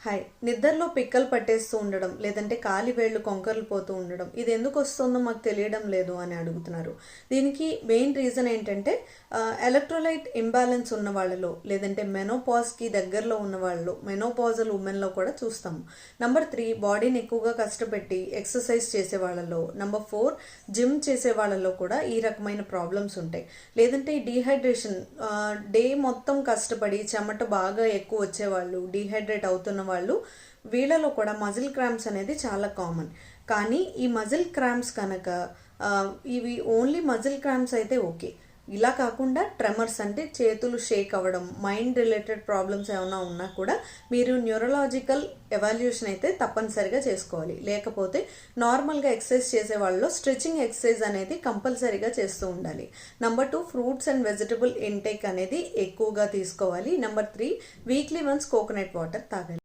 Hi. నిద్రలో పిక్కలు పట్టేస్తూ ఉండడం, లేదంటే కాలి వేళ్ళు కొంకర్లు పోతూ ఉండడం, ఇది ఎందుకు వస్తుందో మాకు తెలియడం లేదు అని అడుగుతున్నారు. దీనికి మెయిన్ రీజన్ ఏంటంటే ఎలక్ట్రోలైట్ ఇంబ్యాలెన్స్ ఉన్న వాళ్ళలో, లేదంటే మెనోపాజ్కి దగ్గరలో ఉన్న వాళ్ళలో, మెనోపాజల్ ఉమెన్లో కూడా చూస్తాము. నెంబర్ 3, బాడీని ఎక్కువగా కష్టపెట్టి ఎక్సర్సైజ్ చేసే వాళ్ళలో. నెంబర్ 4, జిమ్ చేసే వాళ్ళలో కూడా ఈ రకమైన ప్రాబ్లమ్స్ ఉంటాయి. లేదంటే ఈ డీహైడ్రేషన్, డే మొత్తం కష్టపడి చెమట బాగా ఎక్కువ వచ్చేవాళ్ళు, డీహైడ్రేట్ అవుతున్న వాళ్ళు, వీళ్ళలో కూడా మజిల్ క్రాంప్స్ అనేది చాలా కామన్. కానీ ఈ మజిల్ క్రాంప్స్ కనుక ఇవి ఓన్లీ మజిల్ క్రాంప్స్ అయితే ఓకే. ఇలా కాకుండా ట్రెమర్స్ అంటే చేతులు షేక్ అవ్వడం, మైండ్ రిలేటెడ్ ప్రాబ్లమ్స్ ఏమైనా ఉన్నా కూడా మీరు న్యూరలాజికల్ ఎవాల్యుయేషన్ అయితే తప్పనిసరిగా చేసుకోవాలి. లేకపోతే నార్మల్గా ఎక్సర్సైజ్ చేసే వాళ్ళలో స్ట్రెచింగ్ ఎక్సర్సైజ్ అనేది కంపల్సరీగా చేస్తూ ఉండాలి. Number 2, fruits and vegetable intake అనేది ఎక్కువగా తీసుకోవాలి. Number 3, weekly once coconut water తాగాలి.